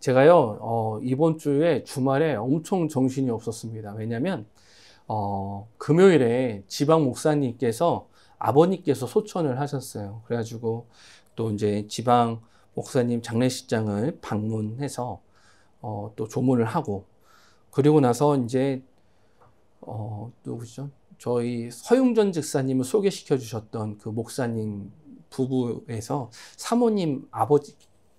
제가요, 이번 주에 주말에 엄청 정신이 없었습니다. 왜냐면, 금요일에 지방 목사님께서 아버님께서 소천을 하셨어요. 그래가지고 또 이제 지방 목사님 장례식장을 방문해서, 또 조문을 하고, 그리고 나서 이제, 누구죠? 저희 서용전 집사님을 소개시켜 주셨던 그 목사님 부부에서 사모님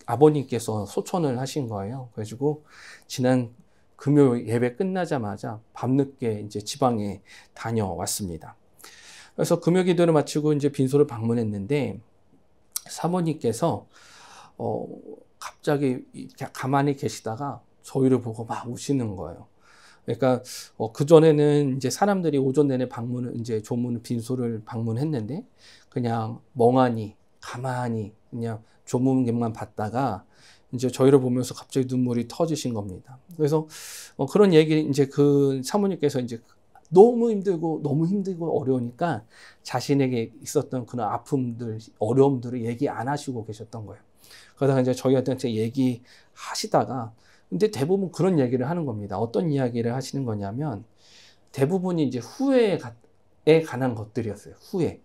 아버님께서 소천을 하신 거예요. 그래가지고 지난 금요일 예배 끝나자마자 밤늦게 이제 지방에 다녀왔습니다. 그래서 금요 기도를 마치고 이제 빈소를 방문했는데 사모님께서 갑자기 가만히 계시다가 저희를 보고 막 우시는 거예요. 그러니까 그 전에는 이제 사람들이 오전 내내 이제 조문 빈소를 방문했는데 그냥 멍하니 가만히 그냥 조문객만 받다가 이제 저희를 보면서 갑자기 눈물이 터지신 겁니다. 그래서 그런 얘기 이제 그 사모님께서 이제 너무 힘들고 어려우니까 자신에게 있었던 그런 아픔들, 어려움들을 얘기 안 하시고 계셨던 거예요. 그러다가 이제 저희한테 얘기하시다가 근데 대부분 그런 얘기를 하는 겁니다. 어떤 이야기를 하시는 거냐면 대부분이 이제 후회에 관한 것들이었어요. 후회.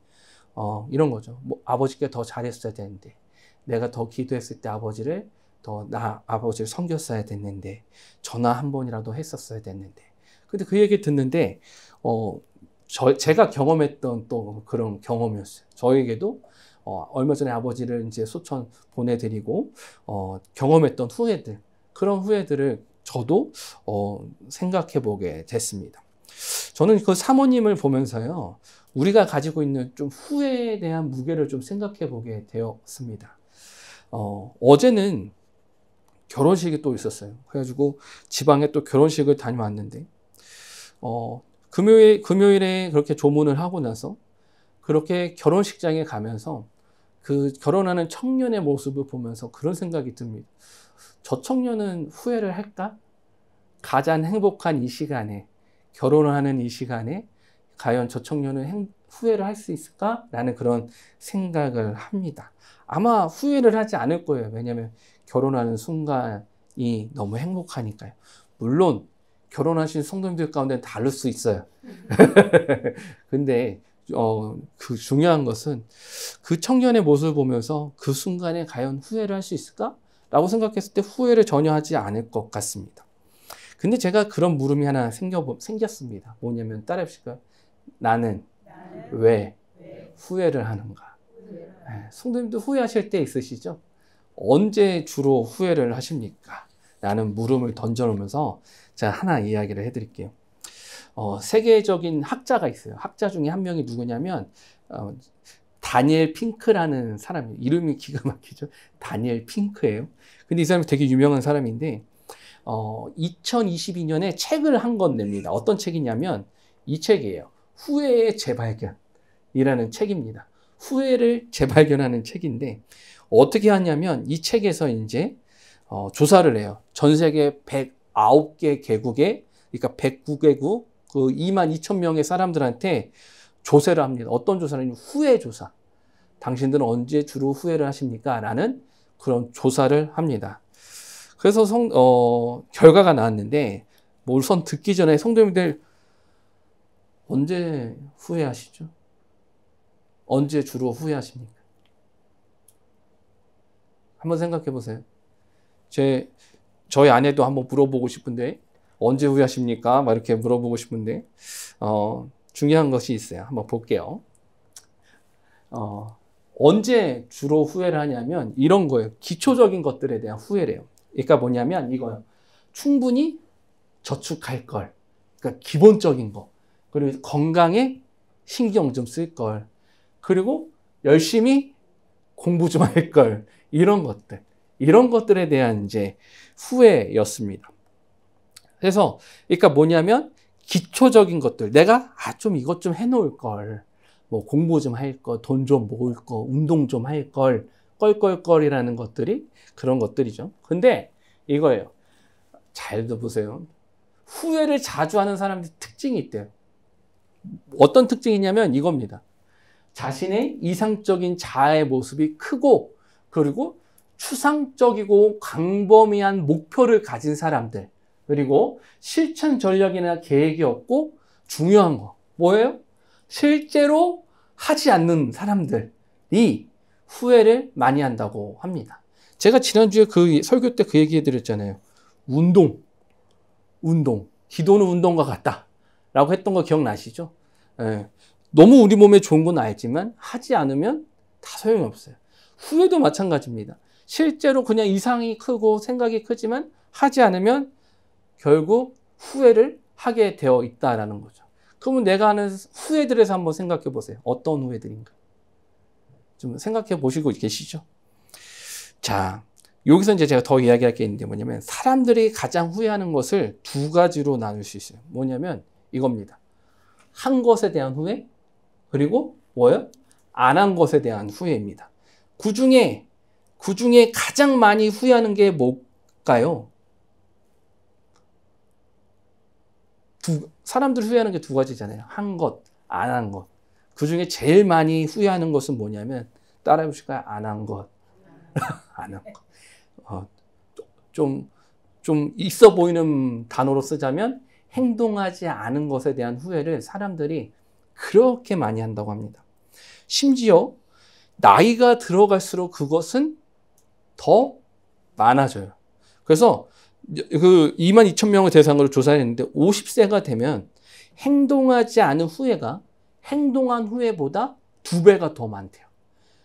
이런 거죠. 뭐 아버지께 더 잘했어야 되는데 내가 더 기도했을 때 아버지를 섬겼어야 됐는데 전화 한 번이라도 했었어야 됐는데. 근데 그 얘기 듣는데 제가 경험했던 또 그런 경험이었어요. 저에게도 얼마 전에 아버지를 이제 소천 보내드리고 경험했던 후회들, 그런 후회들을 저도 생각해 보게 됐습니다. 저는 그 사모님을 보면서요, 우리가 가지고 있는 좀 후회에 대한 무게를 좀 생각해 보게 되었습니다. 어제는 결혼식이 또 있었어요. 그래가지고 지방에 또 결혼식을 다녀왔는데, 금요일에 그렇게 조문을 하고 나서 그렇게 결혼식장에 가면서 그 결혼하는 청년의 모습을 보면서 그런 생각이 듭니다. 저 청년은 후회를 할까? 가장 행복한 이 시간에, 결혼을 하는 이 시간에 과연 저 청년은 후회를 할 수 있을까? 라는 그런 생각을 합니다. 아마 후회를 하지 않을 거예요. 왜냐하면 결혼하는 순간이 너무 행복하니까요. 물론 결혼하신 성도님들 가운데는 다를 수 있어요. 근데 그 중요한 것은 그 청년의 모습을 보면서 그 순간에 과연 후회를 할 수 있을까? 라고 생각했을 때 후회를 전혀 하지 않을 것 같습니다. 근데 제가 그런 물음이 하나 생겼습니다. 뭐냐면 따라해보실까요? 나는 왜 후회를 하는가? 성도님도 후회하실 때 있으시죠? 언제 주로 후회를 하십니까? 라는 물음을 던져놓으면서 제가 하나 이야기를 해드릴게요. 세계적인 학자가 있어요. 학자 중에 한 명이 누구냐면 다니엘 핑크라는 사람이에요. 이름이 기가 막히죠. 다니엘 핑크예요. 근데 이 사람이 되게 유명한 사람인데 2022년에 책을 한 권 냅니다. 어떤 책이냐면 이 책이에요. 후회의 재발견이라는 책입니다. 후회를 재발견하는 책인데 어떻게 하냐면 이 책에서 이제 조사를 해요. 전 세계 109개 개국에, 그러니까 109개국 그 22,000명의 사람들한테 조사를 합니다. 어떤 조사는 후회 조사. 당신들은 언제 주로 후회를 하십니까? 라는 그런 조사를 합니다. 그래서 결과가 나왔는데 우선 듣기 전에 성도님들 언제 후회하시죠? 언제 주로 후회하십니까? 한번 생각해 보세요. 저희 아내도 한번 물어보고 싶은데 언제 후회하십니까? 막 이렇게 물어보고 싶은데 중요한 것이 있어요. 한번 볼게요. 언제 주로 후회를 하냐면 이런 거예요. 기초적인 것들에 대한 후회래요. 그러니까 뭐냐면 이거요. 충분히 저축할 걸. 그러니까 기본적인 거. 그리고 건강에 신경 좀 쓸 걸. 그리고 열심히 공부 좀 할 걸. 이런 것들. 이런 것들에 대한 이제 후회였습니다. 그래서 그러니까 뭐냐면 기초적인 것들. 내가 좀 이것 좀 해놓을 걸. 뭐 공부 좀 할 거, 돈 좀 모을 거, 운동 좀 할 걸, 껄껄껄이라는 것들이 그런 것들이죠. 근데 이거예요. 잘 들어보세요. 후회를 자주 하는 사람들이 특징이 있대요. 어떤 특징이냐면 이겁니다. 자신의 이상적인 자아의 모습이 크고 그리고 추상적이고 광범위한 목표를 가진 사람들, 그리고 실천 전략이나 계획이 없고 중요한 거 뭐예요? 실제로 하지 않는 사람들이 후회를 많이 한다고 합니다. 제가 지난주에 그 설교 때 그 얘기 해드렸잖아요. 운동. 기도는 운동과 같다 라고 했던 거 기억나시죠? 예. 너무 우리 몸에 좋은 건 알지만 하지 않으면 다 소용이 없어요. 후회도 마찬가지입니다. 실제로 그냥 이상이 크고 생각이 크지만 하지 않으면 결국 후회를 하게 되어 있다라는 거죠. 그러면 내가 하는 후회들에서 한번 생각해 보세요. 어떤 후회들인가? 좀 생각해 보시고 계시죠? 자, 여기서 이제 제가 더 이야기할 게 있는데 뭐냐면 사람들이 가장 후회하는 것을 두 가지로 나눌 수 있어요. 뭐냐면 이겁니다. 한 것에 대한 후회, 그리고 뭐예요? 안 한 것에 대한 후회입니다. 그 중에 가장 많이 후회하는 게 뭘까요? 사람들이 후회하는 게 두 가지잖아요. 한 것, 안 한 것. 그 중에 제일 많이 후회하는 것은 뭐냐면 따라해 보실까요? 안 한 것. 안 한 것. 좀 있어 보이는 단어로 쓰자면 행동하지 않은 것에 대한 후회를 사람들이 그렇게 많이 한다고 합니다. 심지어 나이가 들어갈수록 그것은 더 많아져요. 그래서 그 22,000명을 대상으로 조사를 했는데 50세가 되면 행동하지 않은 후회가 행동한 후회보다 2배가 더 많대요.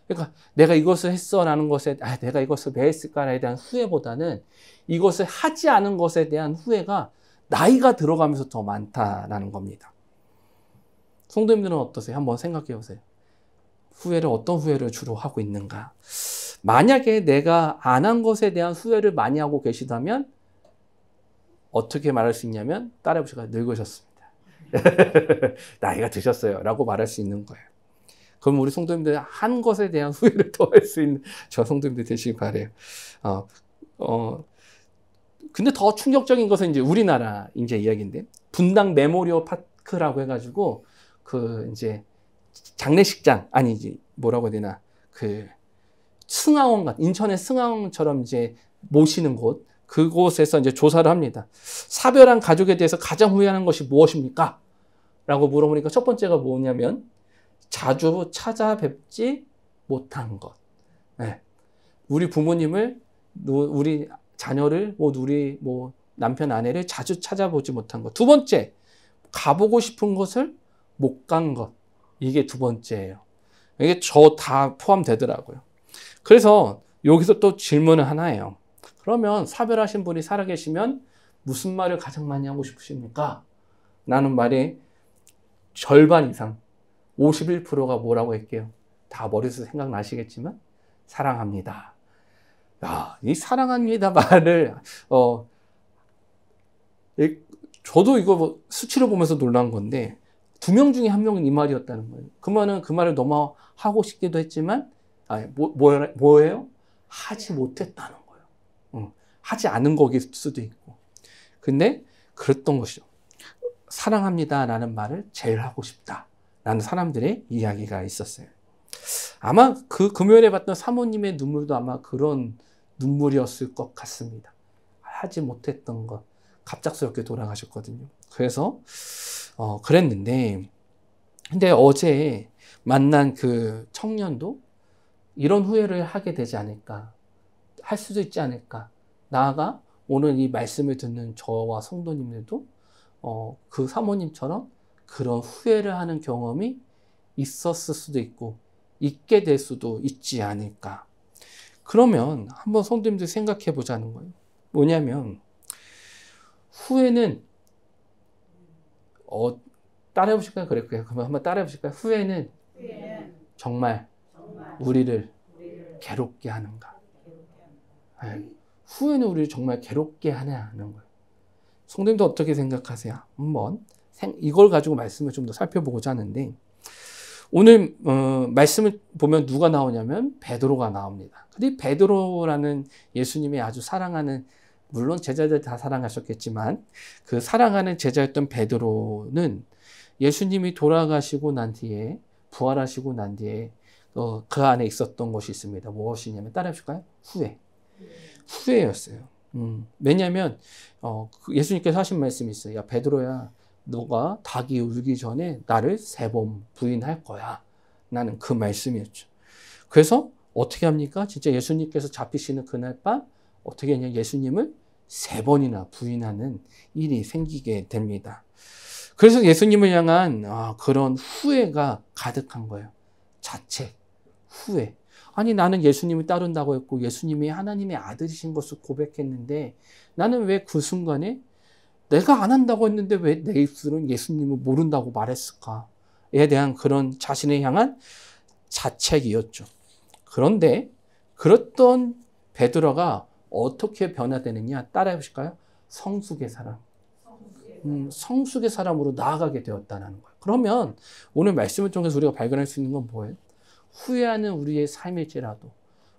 그러니까 내가 이것을 했어라는 것에 내가 이것을 왜 했을까에 대한 후회보다는 이것을 하지 않은 것에 대한 후회가 나이가 들어가면서 더 많다라는 겁니다. 성도님들은 어떠세요? 한번 생각해 보세요. 어떤 후회를 주로 하고 있는가? 만약에 내가 안 한 것에 대한 후회를 많이 하고 계시다면 어떻게 말할 수 있냐면 따라해 보시고 늙으셨습니다. 나이가 드셨어요 라고 말할 수 있는 거예요. 그럼 우리 성도님들 한 것에 대한 후회를 더 할 수 있는 저 성도님들 되시길 바래요. 근데 더 충격적인 것은 이제 우리나라 이제 이야기인데 분당 메모리얼 파크라고 해가지고 그 이제 장례식장 아니지 뭐라고 해야 되나 그 승하원 같은 인천의 승하원처럼 이제 모시는 곳 그곳에서 이제 조사를 합니다. 사별한 가족에 대해서 가장 후회하는 것이 무엇입니까? 라고 물어보니까 첫 번째가 뭐냐면 자주 찾아뵙지 못한 것. 네. 우리 부모님을, 우리 자녀를, 우리 남편, 아내를 자주 찾아보지 못한 것. 두 번째, 가보고 싶은 곳을 못 간 것. 이게 두 번째예요. 이게 저 다 포함되더라고요. 그래서 여기서 또 질문을 하나 해요. 그러면 사별하신 분이 살아계시면 무슨 말을 가장 많이 하고 싶으십니까? 라는 말이 절반 이상 51%가 뭐라고 할게요? 다 머릿속에 생각나시겠지만 사랑합니다. 야, 이 사랑합니다 말을 저도 이거 수치를 보면서 놀란 건데 2명 중에 1명은 이 말이었다는 거예요. 그 말을 너무 하고 싶기도 했지만 뭐예요? 하지 못했다는 거예요. 하지 않은 거일 수도 있고. 근데 그랬던 것이죠. 사랑합니다라는 말을 제일 하고 싶다라는 사람들의 이야기가 있었어요. 아마 그 금요일에 봤던 사모님의 눈물도 아마 그런 눈물이었을 것 같습니다. 하지 못했던 것. 갑작스럽게 돌아가셨거든요. 그래서 그랬는데 근데 어제 만난 그 청년도 이런 후회를 하게 되지 않을까, 할 수도 있지 않을까. 나아가 오늘 이 말씀을 듣는 저와 성도님들도 그 사모님처럼 그런 후회를 하는 경험이 있었을 수도 있고 있게 될 수도 있지 않을까. 그러면 한번 성도님들 생각해 보자는 거예요. 뭐냐면 후회는 따라해 보실까요? 그럴까요? 그럼 한번 따라해 보실까요? 후회는 정말 우리를 괴롭게 하는가? 네. 후회는 우리를 정말 괴롭게 하는 거예요. 성도님도 어떻게 생각하세요? 한번 이걸 가지고 말씀을 좀 더 살펴보고자 하는데 오늘 말씀을 보면 누가 나오냐면 베드로가 나옵니다. 근데 베드로라는 예수님이 아주 사랑하는, 물론 제자들 다 사랑하셨겠지만 그 사랑하는 제자였던 베드로는 예수님이 돌아가시고 난 뒤에, 부활하시고 난 뒤에 그 안에 있었던 것이 있습니다. 무엇이냐면 따라해 볼까요? 후회였어요. 왜냐하면 예수님께서 하신 말씀이 있어요. 야 베드로야, 너가 닭이 울기 전에 나를 3번 부인할 거야. 나는 그 말씀이었죠. 그래서 어떻게 합니까? 진짜 예수님께서 잡히시는 그날 밤 어떻게 했냐? 예수님을 3번이나 부인하는 일이 생기게 됩니다. 그래서 예수님을 향한 그런 후회가 가득한 거예요. 자책, 후회. 아니 나는 예수님을 따른다고 했고 예수님이 하나님의 아들이신 것을 고백했는데 나는 왜 그 순간에 내가 안 한다고 했는데 왜 내 입술은 예수님을 모른다고 말했을까에 대한 그런 자신을 향한 자책이었죠. 그런데 그랬던 베드로가 어떻게 변화되느냐 따라해 보실까요? 성숙의 사람. 성숙의 사람으로 나아가게 되었다는 거예요. 그러면 오늘 말씀을 통해서 우리가 발견할 수 있는 건 뭐예요? 후회하는 우리의 삶일지라도,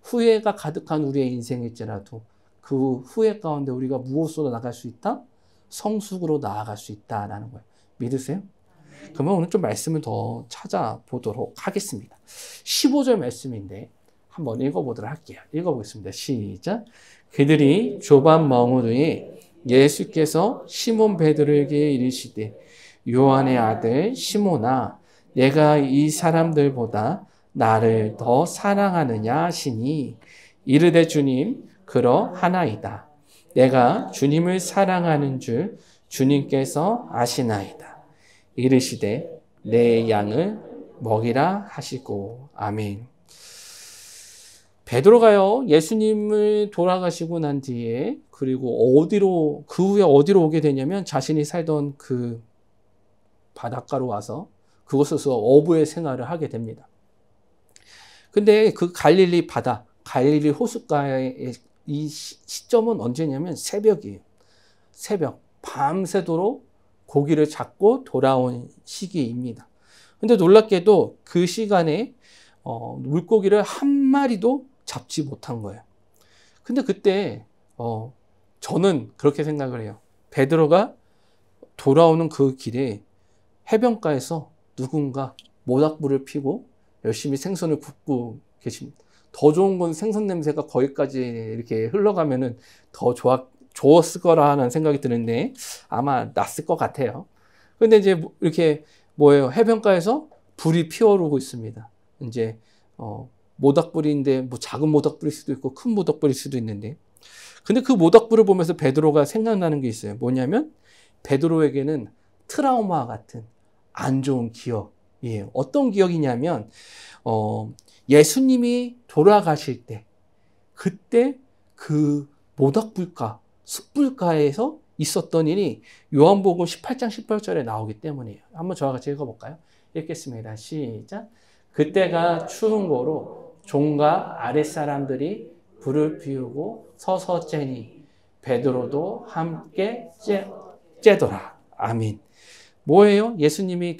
후회가 가득한 우리의 인생일지라도 그 후회 가운데 우리가 무엇으로 나아갈 수 있다? 성숙으로 나아갈 수 있다라는 거예요. 믿으세요? 그러면 오늘 좀 말씀을 더 찾아보도록 하겠습니다. 15절 말씀인데 한번 읽어보도록 할게요. 읽어보겠습니다. 시작. 그들이 조반 멍으로에 예수께서 시몬 베드로에게 이르시되 요한의 아들 시몬아 내가 이 사람들보다 나를 더 사랑하느냐 하시니 이르되 주님 그러하나이다. 내가 주님을 사랑하는 줄 주님께서 아시나이다. 이르시되 내 양을 먹이라 하시고 아멘. 베드로가요 예수님을 돌아가시고 난 뒤에 그리고 그 후에 어디로 오게 되냐면 자신이 살던 그 바닷가로 와서 그곳에서 어부의 생활을 하게 됩니다. 근데 그 갈릴리 바다, 갈릴리 호숫가의 이 시점은 언제냐면 새벽이에요. 새벽, 밤새도록 고기를 잡고 돌아온 시기입니다. 근데 놀랍게도 그 시간에 물고기를 한 마리도 잡지 못한 거예요. 근데 그때 저는 그렇게 생각을 해요. 베드로가 돌아오는 그 길에 해변가에서 누군가 모닥불을 피고 열심히 생선을 굽고 계십니다. 더 좋은 건 생선 냄새가 거기까지 이렇게 흘러가면은 더 좋았을 거라는 생각이 드는데 아마 났을 것 같아요. 근데 이제 이렇게 해변가에서 불이 피어오르고 있습니다. 이제 모닥불인데 작은 모닥불일 수도 있고 큰 모닥불일 수도 있는데 근데 그 모닥불을 보면서 베드로가 생각나는 게 있어요. 뭐냐면 베드로에게는 트라우마 같은 안 좋은 기억이에요. 어떤 기억이냐면 예수님이 돌아가실 때 그때 그 모닥불가 숯불가에서 있었던 일이 요한복음 18장 18절에 나오기 때문이에요. 한번 저와 같이 읽어볼까요? 읽겠습니다. 시작. 그때가 추운 거로 종과 아랫사람들이 불을 피우고 서서 쬐니 베드로도 함께 쬐더라. 아멘. 뭐예요? 예수님이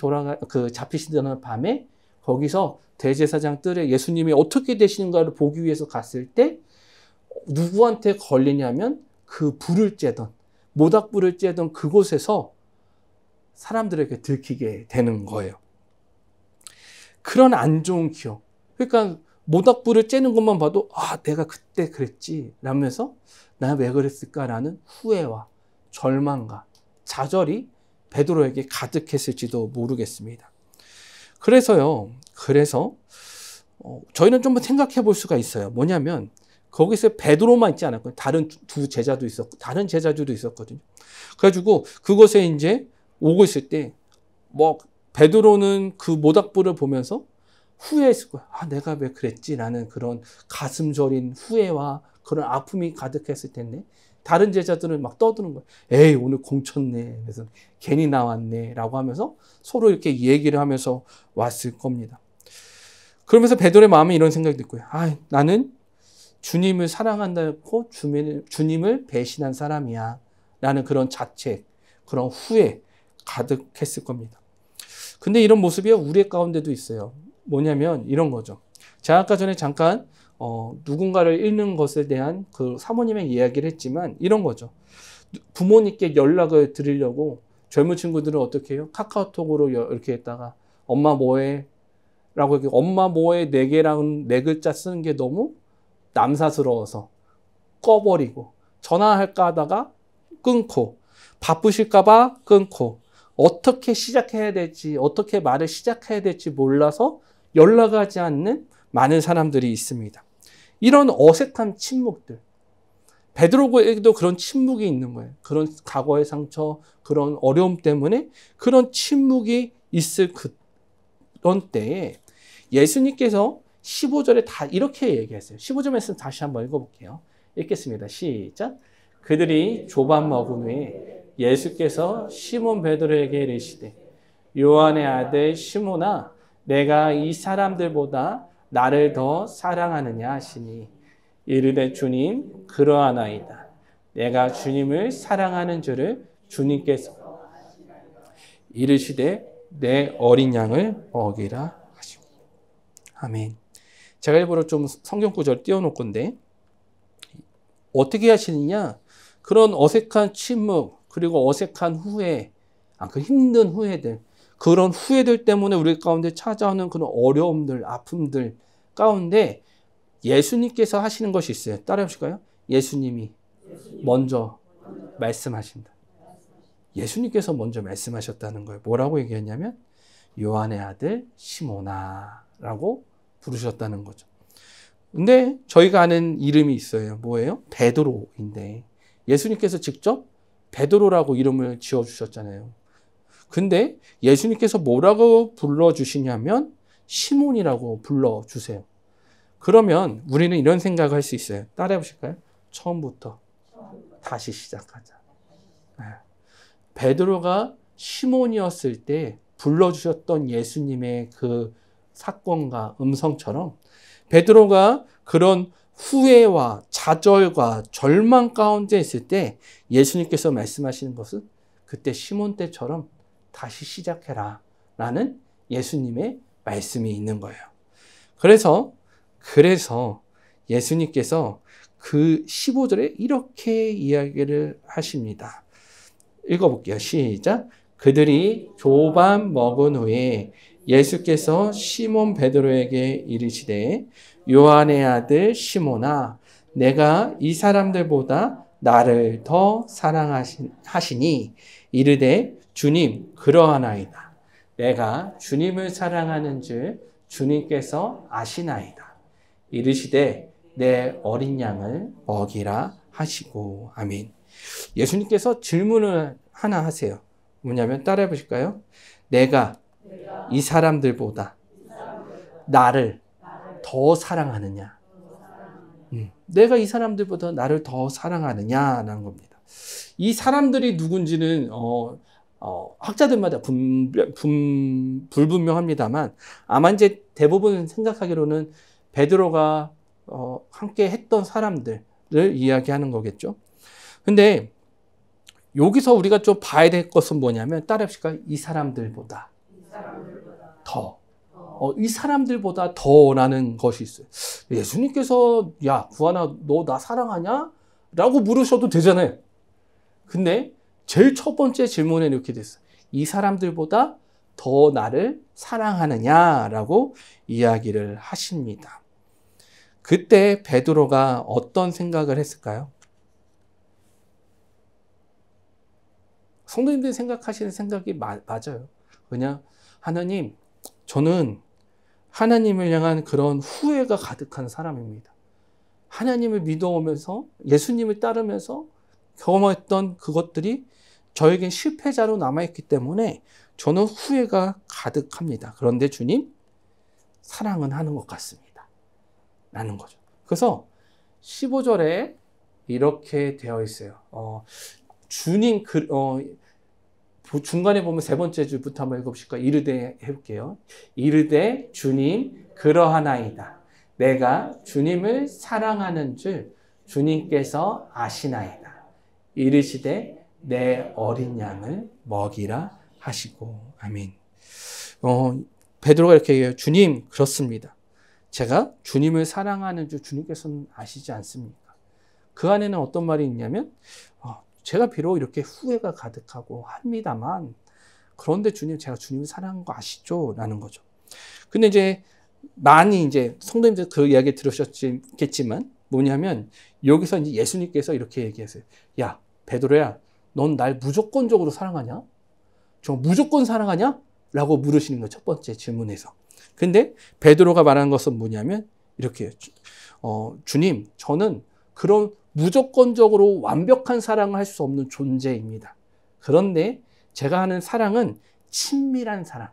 잡히시던 밤에 거기서 대제사장 뜰에 예수님이 어떻게 되시는가를 보기 위해서 갔을 때 누구한테 걸리냐면 그 불을 쬐던 모닥불을 쬐던 그곳에서 사람들에게 들키게 되는 거예요. 그런 안 좋은 기억. 그러니까 모닥불을 쬐는 것만 봐도 내가 그때 그랬지 라면서 나 왜 그랬을까라는 후회와 절망과 좌절이 베드로에게 가득했을지도 모르겠습니다. 그래서 저희는 좀 생각해 볼 수가 있어요. 뭐냐면 거기서 베드로만 있지 않았고요. 다른 두 제자도 있었고 다른 제자들도 있었거든요. 그래가지고 그곳에 이제 오고 있을 때 베드로는 그 모닥불을 보면서 후회했을 거야. 내가 왜 그랬지라는 그런 가슴 저린 후회와 그런 아픔이 가득했을 텐데 다른 제자들은 막 떠드는 거야. 에이 오늘 공쳤네. 그래서 괜히 나왔네 라고 하면서 서로 이렇게 얘기를 하면서 왔을 겁니다. 그러면서 베드로의 마음에 이런 생각이 들고요. 나는 주님을 사랑한다고 주님을 배신한 사람이야 라는 그런 자책, 그런 후회 가득했을 겁니다. 근데 이런 모습이 우리 가운데도 있어요. 뭐냐면 이런 거죠. 제가 아까 전에 잠깐 누군가를 잃는 것에 대한 그 사모님의 이야기를 했지만 이런 거죠. 부모님께 연락을 드리려고 젊은 친구들은 어떻게 해요? 카카오톡으로 이렇게 했다가 엄마 뭐해? 라고 이렇게 엄마 뭐에 네 개랑 네 글자 쓰는 게 너무 남사스러워서 꺼버리고, 전화할까 하다가 끊고, 바쁘실까봐 끊고, 어떻게 시작해야 될지, 어떻게 말을 시작해야 될지 몰라서 연락하지 않는 많은 사람들이 있습니다. 이런 어색한 침묵들, 베드로에게도 그런 침묵이 있는 거예요. 그런 과거의 상처, 그런 어려움 때문에 그런 침묵이 있을 그런 때에 예수님께서 15절에 다 이렇게 얘기했어요. 15절 말씀 다시 한번 읽어볼게요. 읽겠습니다. 시작. 그들이 조반 먹은 후에 예수께서 시몬 베드로에게 이르시되 요한의 아들 시몬아 내가 이 사람들보다 나를 더 사랑하느냐 하시니 이르되 주님 그러하나이다. 내가 주님을 사랑하는 줄을 주님께서 이르시되 내 어린 양을 먹이라 하시고. 아멘. 제가 일부러 좀 성경 구절 띄워놓을 건데 어떻게 하시느냐? 그런 어색한 침묵 그리고 어색한 후회, 그 힘든 후회들, 그런 후회들 때문에 우리 가운데 찾아오는 그런 어려움들, 아픔들 가운데 예수님께서 하시는 것이 있어요. 따라해 보실까요? 예수님이 먼저 말씀하신다. 예수님께서 먼저 말씀하셨다는 거예요. 뭐라고 얘기했냐면 요한의 아들 시몬아라고 부르셨다는 거죠. 근데 저희가 아는 이름이 있어요. 뭐예요? 베드로인데 예수님께서 직접 베드로라고 이름을 지어주셨잖아요. 근데 예수님께서 뭐라고 불러주시냐면 시몬이라고 불러주세요. 그러면 우리는 이런 생각을 할 수 있어요. 따라해 보실까요? 처음부터 다시 시작하자. 베드로가 시몬이었을 때 불러주셨던 예수님의 그 사건과 음성처럼 베드로가 그런 후회와 좌절과 절망 가운데 있을 때 예수님께서 말씀하시는 것은 그때 시몬 때처럼 다시 시작해라 라는 예수님의 말씀이 있는 거예요. 그래서 예수님께서 그 15절에 이렇게 이야기를 하십니다. 읽어볼게요. 시작. 그들이 조반 먹은 후에 예수께서 시몬 베드로에게 이르시되 요한의 아들 시몬아 내가 이 사람들보다 나를 더 사랑하시니 이르되 주님 그러하나이다. 내가 주님을 사랑하는 줄 주님께서 아시나이다. 이르시되 내 어린 양을 먹이라 하시고. 아멘. 예수님께서 질문을 하나 하세요. 뭐냐면 따라해 보실까요? 내가 이 사람들보다 나를 더 사랑하느냐? 내가 이 사람들보다 나를 더 사랑하느냐라는 겁니다. 이 사람들이 누군지는 학자들마다 불분명합니다만 아마 이제 대부분 생각하기로는 베드로가 함께 했던 사람들을 이야기하는 거겠죠. 근데 여기서 우리가 좀 봐야 될 것은 뭐냐면 따라합시다. 이 사람들보다 더. 이 사람들보다 더라는 것이 있어요. 예수님께서 야 구하나 너 나 사랑하냐? 라고 물으셔도 되잖아요. 근데 제일 첫 번째 질문에 이렇게 됐어요. 이 사람들보다 더 나를 사랑하느냐라고 이야기를 하십니다. 그때 베드로가 어떤 생각을 했을까요? 성도님들이 생각하시는 생각이 맞아요. 그냥 하나님, 저는 하나님을 향한 그런 후회가 가득한 사람입니다. 하나님을 믿어오면서 예수님을 따르면서 경험했던 그것들이 저에겐 실패자로 남아있기 때문에 저는 후회가 가득합니다. 그런데 주님, 사랑은 하는 것 같습니다. 라는 거죠. 그래서 15절에 이렇게 되어 있어요. 주님, 중간에 보면 세 번째 줄부터 한번 읽어보실까요? 이르되 해볼게요. 이르되 주님 그러하나이다. 내가 주님을 사랑하는 줄 주님께서 아시나이다. 이르시되 내 어린 양을 먹이라 하시고. 아멘. 베드로가 이렇게 얘기해요. 주님 그렇습니다. 제가 주님을 사랑하는 줄 주님께서는 아시지 않습니까? 그 안에는 어떤 말이 있냐면 제가 비록 이렇게 후회가 가득하고 합니다만 그런데 주님 제가 주님을 사랑하는 거 아시죠? 라는 거죠. 근데 이제 많이 이제 성도님들 그 이야기 들으셨겠지만 뭐냐면 여기서 이제 예수님께서 이렇게 얘기하세요. 야, 베드로야, 넌 날 무조건적으로 사랑하냐? 저 무조건 사랑하냐? 라고 물으시는 거예요. 첫 번째 질문에서. 근데 베드로가 말하는 것은 뭐냐면 이렇게 주님, 저는 그런 무조건적으로 완벽한 사랑을 할 수 없는 존재입니다. 그런데 제가 하는 사랑은 친밀한 사랑.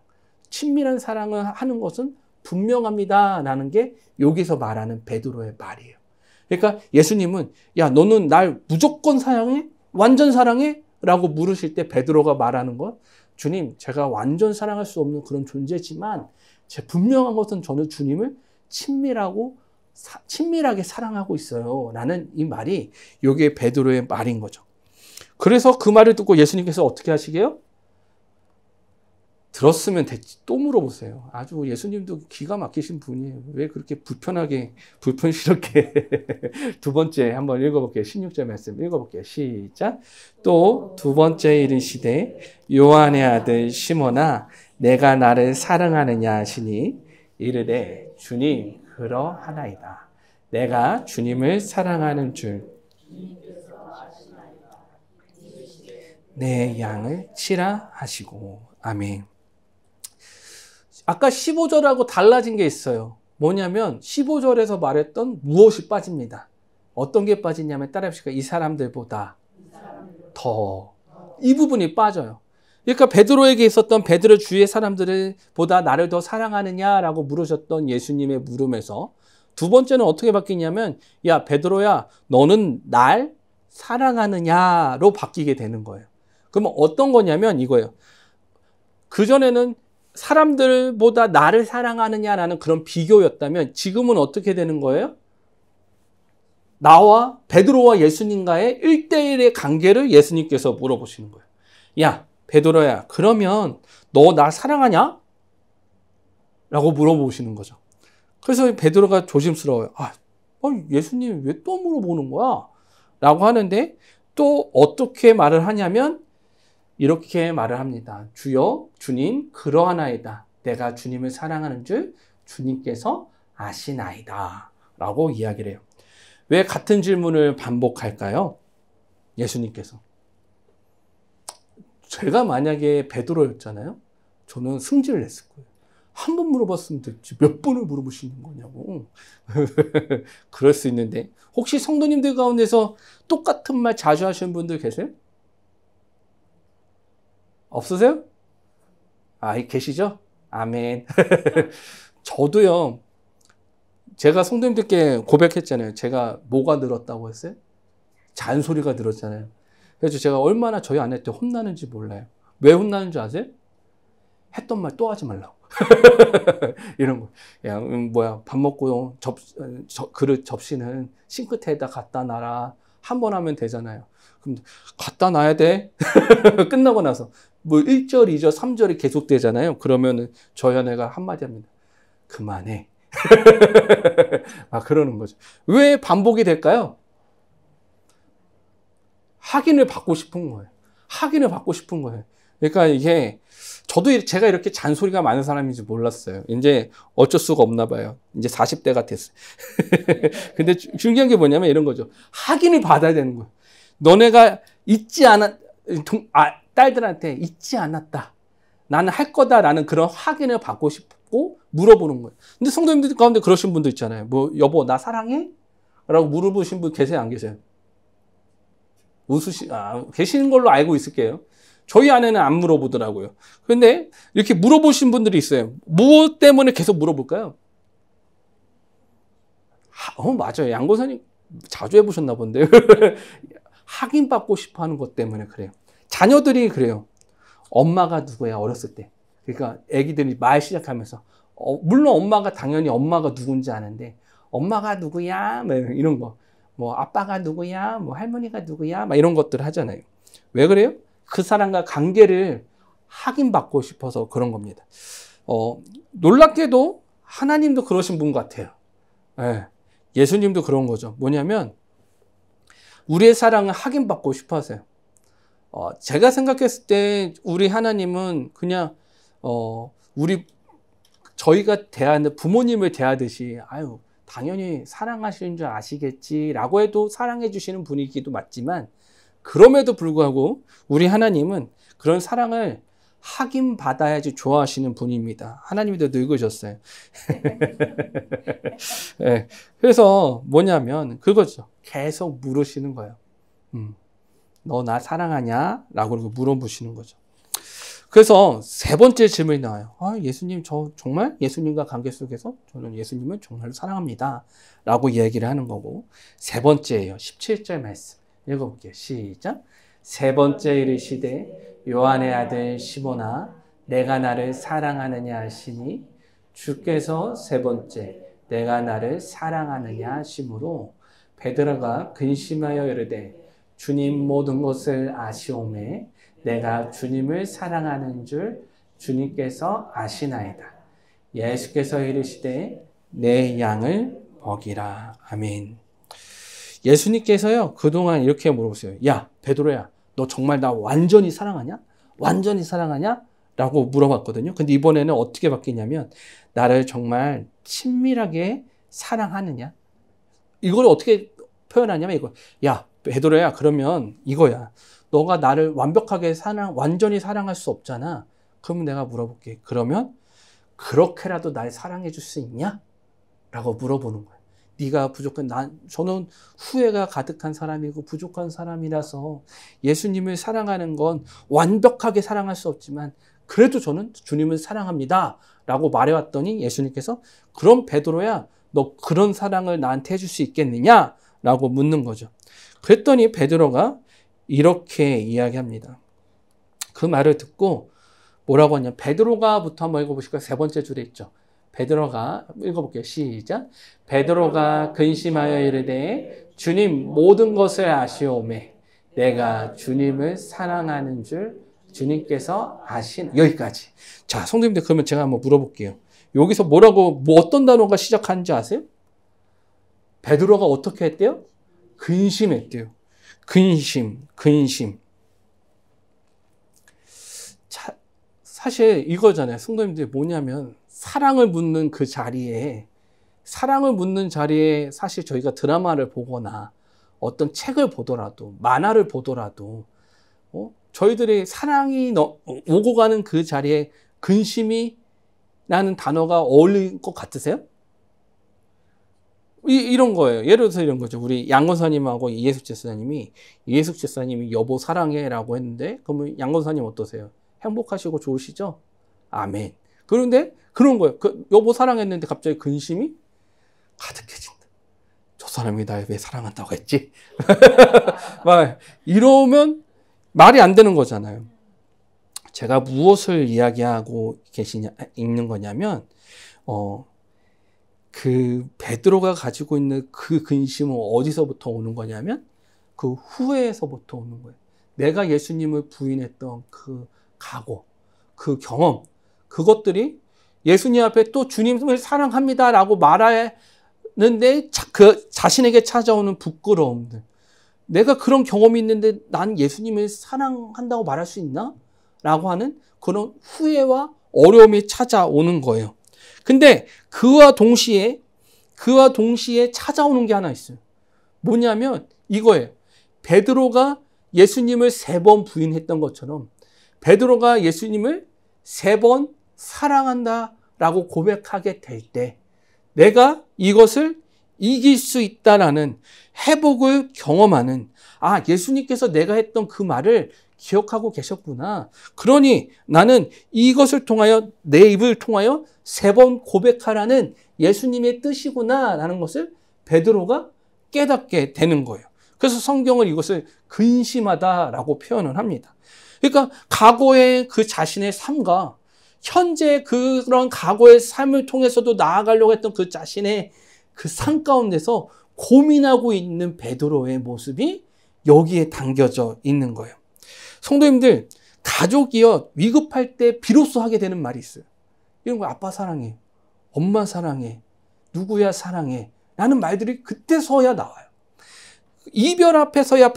친밀한 사랑을 하는 것은 분명합니다. 라는 게 여기서 말하는 베드로의 말이에요. 그러니까 예수님은 야, 너는 날 무조건 사랑해? 완전 사랑해? 라고 물으실 때 베드로가 말하는 건 주님, 제가 완전 사랑할 수 없는 그런 존재지만 제 분명한 것은 저는 주님을 친밀하게 사랑하고 있어요. 라는 이 말이 여기에 베드로의 말인 거죠. 그래서 그 말을 듣고 예수님께서 어떻게 하시게요? 들었으면 됐지. 또 물어보세요. 아주 예수님도 기가 막히신 분이에요. 왜 그렇게 불편스럽게. 두 번째 한번 읽어볼게요. 16절 말씀 읽어볼게요. 시작. 또 두 번째 이르시되 요한의 아들 시몬아 내가 나를 사랑하느냐 하시니 이르되 주님 그러하나이다. 내가 주님을 사랑하는 줄 내 양을 치라 하시고. 아멘. 아까 15절하고 달라진 게 있어요. 뭐냐면 15절에서 말했던 무엇이 빠집니다. 어떤 게 빠지냐면 따라해보시까 이 사람들보다 더. 이 부분이 빠져요. 그러니까 베드로에게 있었던 베드로 주위의 사람들을 보다 나를 더 사랑하느냐라고 물으셨던 예수님의 물음에서 두 번째는 어떻게 바뀌냐면 야 베드로야 너는 날 사랑하느냐로 바뀌게 되는 거예요. 그러면 어떤 거냐면 이거예요. 그전에는 사람들보다 나를 사랑하느냐라는 그런 비교였다면 지금은 어떻게 되는 거예요? 나와 베드로와 예수님과의 1대1의 관계를 예수님께서 물어보시는 거예요. 야 베드로야 그러면 너 나 사랑하냐? 라고 물어보시는 거죠. 그래서 베드로가 조심스러워요. 예수님 왜 또 물어보는 거야? 라고 하는데 또 어떻게 말을 하냐면 이렇게 말을 합니다. 주여, 주님, 그러하나이다. 내가 주님을 사랑하는 줄 주님께서 아시나이다. 라고 이야기를 해요. 왜 같은 질문을 반복할까요? 예수님께서. 제가 만약에 베드로였잖아요. 저는 승질을 냈을 거예요. 한 번 물어봤으면 됐지. 몇 번을 물어보시는 거냐고. 그럴 수 있는데 혹시 성도님들 가운데서 똑같은 말 자주 하시는 분들 계세요? 없으세요? 계시죠? 아멘. 저도요, 제가 성도님들께 고백했잖아요. 제가 뭐가 늘었다고 했어요? 잔소리가 늘었잖아요. 그래서 제가 얼마나 저희 아내한테 혼나는지 몰라요. 왜 혼나는지 아세요? 했던 말 또 하지 말라고. 이런 거. 야, 밥 먹고 그릇 접시는 싱크대에다 갖다 놔라. 한 번 하면 되잖아요. 그럼 갖다 놔야 돼. 끝나고 나서. 1절, 2절, 3절이 계속 되잖아요. 그러면은 저희 아내가 한마디 합니다. 그만해. 그러는 거죠. 왜 반복이 될까요? 확인을 받고 싶은 거예요. 확인을 받고 싶은 거예요. 그러니까 이게 저도 제가 이렇게 잔소리가 많은 사람인지 몰랐어요. 이제 어쩔 수가 없나 봐요. 이제 40대가 됐어요. 근데 중요한 게 뭐냐면 이런 거죠. 확인을 받아야 되는 거예요. 너네가 딸들한테 잊지 않았다. 나는 할 거다라는 그런 확인을 받고 싶고 물어보는 거예요. 근데 성도님들 가운데 그러신 분도 있잖아요. 여보, 나 사랑해? 라고 물어보신 분 계세요? 안 계세요? 계시는 걸로 알고 있을게요. 저희 아내는 안 물어보더라고요. 그런데 이렇게 물어보신 분들이 있어요. 무엇 때문에 계속 물어볼까요? 맞아요. 양고사님 자주 해보셨나 본데요. 확인받고 싶어 하는 것 때문에 그래요. 자녀들이 그래요. 엄마가 누구야, 어렸을 때. 그러니까 애기들이 말 시작하면서 물론 엄마가 당연히 엄마가 누군지 아는데 엄마가 누구야? 이런 거. 아빠가 누구야? 할머니가 누구야? 이런 것들 하잖아요. 왜 그래요? 그 사람과 관계를 확인받고 싶어서 그런 겁니다. 놀랍게도 하나님도 그러신 분 같아요. 예수님도 그런 거죠. 뭐냐면 우리의 사랑을 확인받고 싶어 하세요. 제가 생각했을 때 우리 하나님은 그냥 우리 저희가 대하는 부모님을 대하듯이 아유 당연히 사랑하시는 줄 아시겠지라고 해도 사랑해 주시는 분이기도 맞지만 그럼에도 불구하고 우리 하나님은 그런 사랑을 하긴 받아야지 좋아하시는 분입니다. 하나님이 더 늙으셨어요. 네, 그래서 뭐냐면 그거죠. 계속 물으시는 거예요. 너 나 사랑하냐? 라고 물어보시는 거죠. 그래서 세 번째 질문이 나와요. 아, 예수님, 저 정말 예수님과 관계 속에서 저는 예수님을 정말로 사랑합니다. 라고 얘기를 하는 거고, 세 번째예요. 17절 말씀. 읽어볼게요. 시작. 세 번째 이르시되 요한의 아들 시몬아, 내가 나를 사랑하느냐 하시니 주께서 세 번째 내가 나를 사랑하느냐 하심으로 베드로가 근심하여 이르되 주님 모든 것을 아시오매 내가 주님을 사랑하는 줄 주님께서 아시나이다. 예수께서 이르시되 내 양을 먹이라. 아멘. 예수님께서요 그동안 이렇게 물어보세요. 야 베드로야 너 정말 나 완전히 사랑하냐? 완전히 사랑하냐? 라고 물어봤거든요. 근데 이번에는 어떻게 바뀌냐면 나를 정말 친밀하게 사랑하느냐? 이걸 어떻게 표현하냐면 이거. 야 베드로야 그러면 이거야. 너가 나를 완벽하게 완전히 사랑할 수 없잖아. 그러면 내가 물어볼게. 그러면 그렇게라도 날 사랑해 줄 수 있냐? 라고 물어보는 거야. 네가 부족한 저는 후회가 가득한 사람이고 부족한 사람이라서 예수님을 사랑하는 건 완벽하게 사랑할 수 없지만 그래도 저는 주님을 사랑합니다. 라고 말해왔더니 예수님께서 그럼 베드로야 너 그런 사랑을 나한테 해줄 수 있겠느냐? 라고 묻는 거죠. 그랬더니 베드로가 이렇게 이야기합니다. 그 말을 듣고 뭐라고 하냐. 베드로가부터 한번 읽어보실까요? 세 번째 줄에 있죠. 베드로가 읽어볼게요. 시작. 베드로가 근심하여 이르되 주님 모든 것을 아시오매 내가 주님을 사랑하는 줄 주님께서 아신. 여기까지. 자, 성도님들 그러면 제가 한번 물어볼게요. 여기서 뭐라고 어떤 단어가 시작하는지 아세요? 베드로가 어떻게 했대요? 근심했대요. 근심. 자, 사실 이거잖아요. 성도님들 뭐냐면 사랑을 묻는 그 자리에 사실 저희가 드라마를 보거나 어떤 책을 보더라도 만화를 보더라도 저희들이 사랑이 오고 가는 그 자리에 근심이라는 단어가 어울릴 것 같으세요? 이런 거예요. 예를 들어서 이런 거죠. 우리 양권사님하고 이예숙 제사님이 여보 사랑해라고 했는데 그러면 양권사님 어떠세요? 행복하시고 좋으시죠? 아멘. 그런데 그런 거예요. 여보 사랑했는데 갑자기 근심이 가득해진다. 저 사람이 날 왜 사랑한다고 했지? 막 이러면 말이 안 되는 거잖아요. 제가 무엇을 이야기하고 있는 거냐면 그 베드로가 가지고 있는 그 근심은 어디서부터 오는 거냐면 그 후회에서부터 오는 거예요. 내가 예수님을 부인했던 그 각오, 그 경험, 그것들이 예수님 앞에 또 주님을 사랑합니다라고 말하는데 그 자신에게 찾아오는 부끄러움들. 내가 그런 경험이 있는데 난 예수님을 사랑한다고 말할 수 있나? 라고 하는 그런 후회와 어려움이 찾아오는 거예요. 근데 그와 동시에 찾아오는 게 하나 있어요. 뭐냐면 이거예요. 베드로가 예수님을 3번 부인했던 것처럼 베드로가 예수님을 3번 사랑한다라고 고백하게 될 때 내가 이것을 이길 수 있다라는 회복을 경험하는 예수님께서 내가 했던 그 말을 기억하고 계셨구나. 그러니 나는 이것을 통하여 내 입을 통하여 3번 고백하라는 예수님의 뜻이구나 라는 것을 베드로가 깨닫게 되는 거예요. 그래서 성경은 이것을 근심하다라고 표현을 합니다. 그러니까 과거의 그 자신의 삶과 현재 그런 과거의 삶을 통해서도 나아가려고 했던 그 자신의 그 삶 가운데서 고민하고 있는 베드로의 모습이 여기에 담겨져 있는 거예요. 성도님들, 가족이요 위급할 때 비로소 하게 되는 말이 있어요. 이런 거 아빠 사랑해, 엄마 사랑해, 누구야 사랑해 라는 말들이 그때서야 나와요. 이별 앞에서야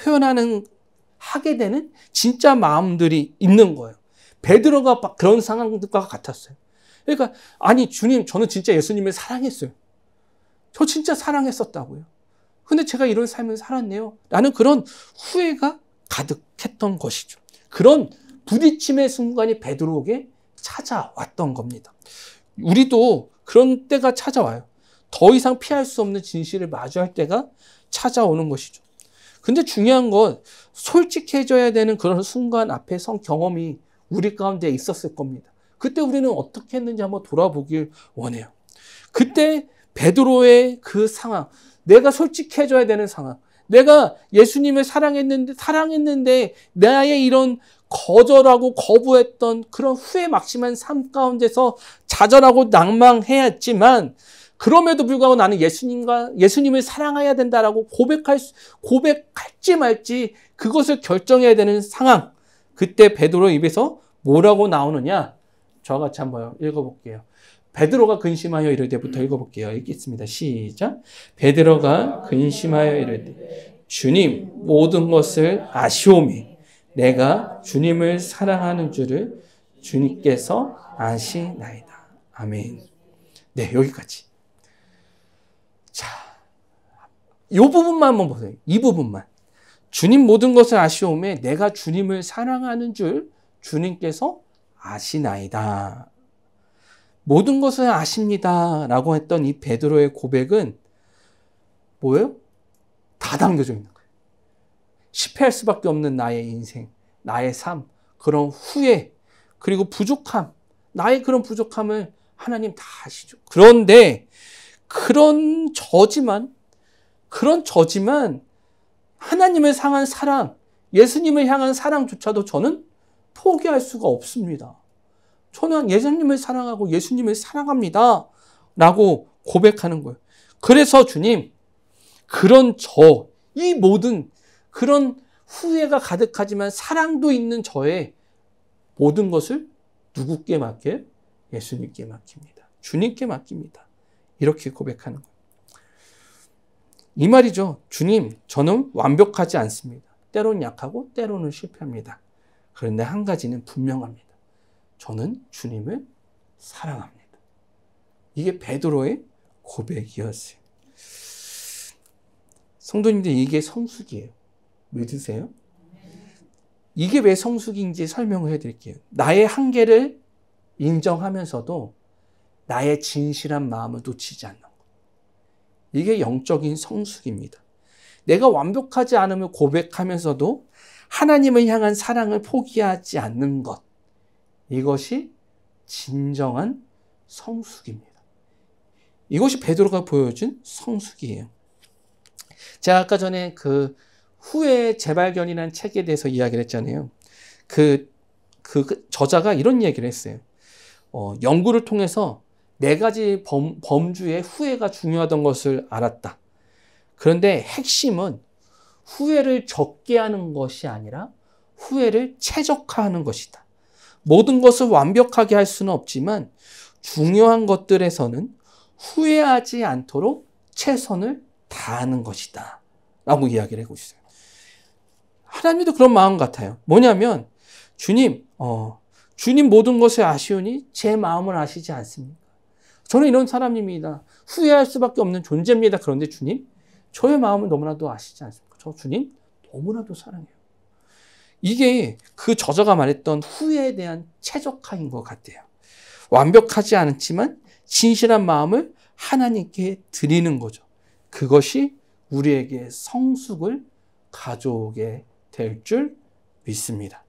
하게 되는 진짜 마음들이 있는 거예요. 베드로가 그런 상황들과 같았어요. 그러니까 아니 주님 저는 진짜 예수님을 사랑했어요. 저 진짜 사랑했었다고요. 근데 제가 이런 삶을 살았네요. 라는 그런 후회가 가득했던 것이죠. 그런 부딪힘의 순간이 베드로에게 찾아왔던 겁니다. 우리도 그런 때가 찾아와요. 더 이상 피할 수 없는 진실을 마주할 때가 찾아오는 것이죠. 근데 중요한 건 솔직해져야 되는 그런 순간 앞에 선 경험이 우리 가운데 있었을 겁니다. 그때 우리는 어떻게 했는지 한번 돌아보길 원해요. 그때 베드로의 그 상황, 내가 솔직해져야 되는 상황, 내가 예수님을 사랑했는데 나의 이런 거절하고 거부했던 그런 후회 막심한 삶 가운데서 좌절하고 낭망해야 했지만 그럼에도 불구하고 나는 예수님을 사랑해야 된다라고 고백할지 말지 그것을 결정해야 되는 상황. 그때 베드로 입에서 뭐라고 나오느냐? 저와 같이 한번 읽어볼게요. 베드로가 근심하여 이르되부터 읽어볼게요. 읽겠습니다. 시작. 베드로가 근심하여 이르되 주님 모든 것을 아시오매 내가 주님을 사랑하는 줄을 주님께서 아시나이다. 아멘. 네, 여기까지. 자, 이 부분만 한번 보세요. 이 부분만. 주님 모든 것을 아시오매 내가 주님을 사랑하는 줄 주님께서 아시나이다. 모든 것을 아십니다. 라고 했던 이 베드로의 고백은 뭐예요? 다 담겨져 있는 거예요. 실패할 수밖에 없는 나의 인생, 나의 삶, 그런 후회, 그리고 부족함, 나의 그런 부족함을 하나님 다 아시죠. 그런데 그런 저지만 하나님을 향한 사랑, 예수님을 향한 사랑조차도 저는 포기할 수가 없습니다. 저는 예수님을 사랑하고 예수님을 사랑합니다. 라고 고백하는 거예요. 그래서 주님, 이 모든 그런 후회가 가득하지만 사랑도 있는 저의 모든 것을 누구께 맡겨요? 예수님께 맡깁니다. 주님께 맡깁니다. 이렇게 고백하는 거예요. 이 말이죠. 주님, 저는 완벽하지 않습니다. 때로는 약하고 때로는 실패합니다. 그런데 한 가지는 분명합니다. 저는 주님을 사랑합니다. 이게 베드로의 고백이었어요. 성도님들, 이게 성숙이에요. 믿으세요? 이게 왜 성숙인지 설명을 해드릴게요. 나의 한계를 인정하면서도 나의 진실한 마음을 놓치지 않는 것. 이게 영적인 성숙입니다. 내가 완벽하지 않음을 고백하면서도 하나님을 향한 사랑을 포기하지 않는 것. 이것이 진정한 성숙입니다. 이것이 베드로가 보여준 성숙이에요. 제가 아까 전에 그 후회의 재발견이라는 책에 대해서 이야기를 했잖아요. 그 저자가 이런 얘기를 했어요. 연구를 통해서 4가지 범주의 후회가 중요하던 것을 알았다. 그런데 핵심은 후회를 적게 하는 것이 아니라 후회를 최적화하는 것이다. 모든 것을 완벽하게 할 수는 없지만 중요한 것들에서는 후회하지 않도록 최선을 다하는 것이다. 라고 이야기를 하고 있어요. 하나님도 그런 마음 같아요. 뭐냐면 주님 모든 것을 아시오니 제 마음을 아시지 않습니까? 저는 이런 사람입니다. 후회할 수밖에 없는 존재입니다. 그런데 주님, 저의 마음을 너무나도 아시지 않습니까? 저 주님 너무나도 사랑해요. 이게 그 저자가 말했던 후회에 대한 최적화인 것 같아요. 완벽하지 않지만 진실한 마음을 하나님께 드리는 거죠. 그것이 우리에게 성숙을 가져오게 될 줄 믿습니다.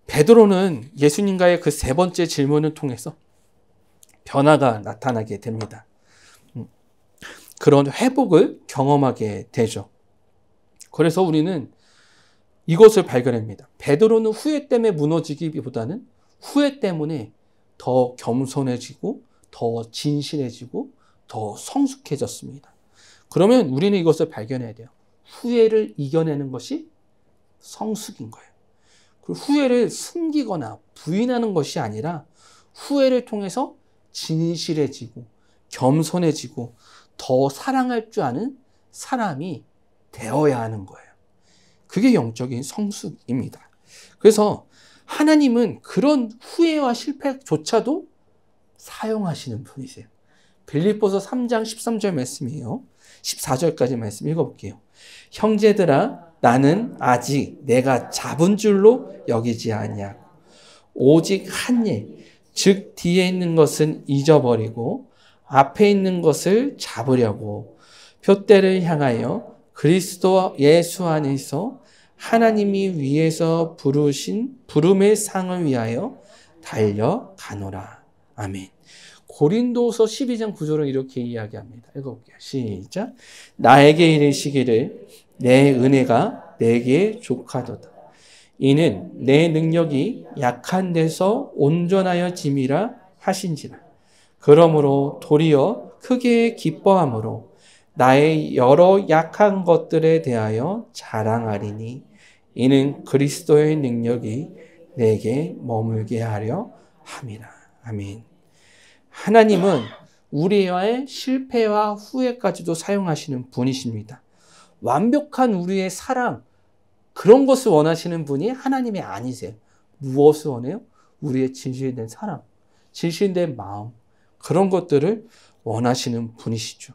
베드로는 예수님과의 그 3번째 질문을 통해서 변화가 나타나게 됩니다. 그런 회복을 경험하게 되죠. 그래서 우리는 이것을 발견합니다. 베드로는 후회 때문에 무너지기보다는 후회 때문에 더 겸손해지고 더 진실해지고 더 성숙해졌습니다. 그러면 우리는 이것을 발견해야 돼요. 후회를 이겨내는 것이 성숙인 거예요. 그 후회를 숨기거나 부인하는 것이 아니라 후회를 통해서 진실해지고 겸손해지고 더 사랑할 줄 아는 사람이 되어야 하는 거예요. 그게 영적인 성숙입니다. 그래서 하나님은 그런 후회와 실패조차도 사용하시는 분이세요. 빌립보서 3장 13절 말씀이에요. 14절까지 말씀 읽어볼게요. 형제들아 나는 아직 내가 잡은 줄로 여기지 아니하고 오직 한 일, 즉 뒤에 있는 것은 잊어버리고 앞에 있는 것을 잡으려고 표대를 향하여 그리스도 예수 안에서 하나님이 위에서 부르신 부름의 상을 위하여 달려가노라. 아멘. 고린도서 12장 9절은 이렇게 이야기합니다. 읽어볼게요. 시작. 나에게 이르시기를 내 은혜가 내게 족하도다. 이는 내 능력이 약한 데서 온전하여 짐이라 하신지라. 그러므로 도리어 크게 기뻐함으로 나의 여러 약한 것들에 대하여 자랑하리니 이는 그리스도의 능력이 내게 머물게 하려 함이라. 아멘. 하나님은 우리의 실패와 후회까지도 사용하시는 분이십니다. 완벽한 우리의 사랑, 그런 것을 원하시는 분이 하나님이 아니세요. 무엇을 원해요? 우리의 진실된 사랑, 진실된 마음, 그런 것들을 원하시는 분이시죠.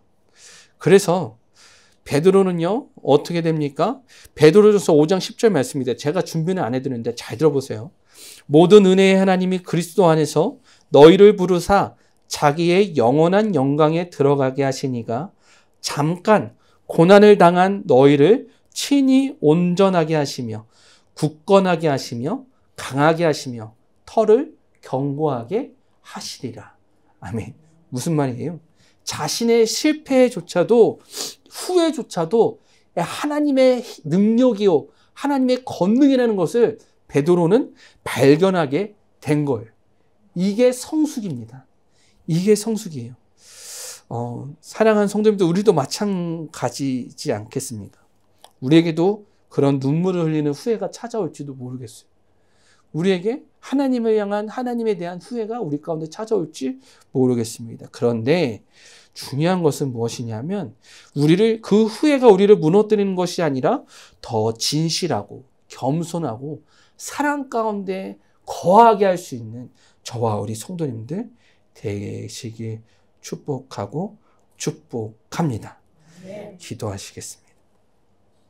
그래서 베드로는요, 어떻게 됩니까? 베드로전서 5장 10절 말씀입니다. 제가 준비는 안 해드렸는데 잘 들어보세요. 모든 은혜의 하나님이 그리스도 안에서 너희를 부르사 자기의 영원한 영광에 들어가게 하시니가 잠깐 고난을 당한 너희를 친히 온전하게 하시며 굳건하게 하시며 강하게 하시며 털을 견고하게 하시리라. 아멘. 무슨 말이에요? 자신의 실패조차도 후회조차도 하나님의 능력이요 하나님의 권능이라는 것을 베드로는 발견하게 된 거예요. 이게 성숙입니다. 이게 성숙이에요. 사랑하는 성도님들, 우리도 마찬가지지 않겠습니까? 우리에게도 그런 눈물을 흘리는 후회가 찾아올지도 모르겠어요. 우리에게 하나님을 향한 하나님에 대한 후회가 우리 가운데 찾아올지 모르겠습니다. 그런데 중요한 것은 무엇이냐면 그 후회가 우리를 무너뜨리는 것이 아니라 더 진실하고 겸손하고 사랑 가운데 거하게 할 수 있는 저와 우리 성도님들 되시길 축복하고 축복합니다. 기도하시겠습니다.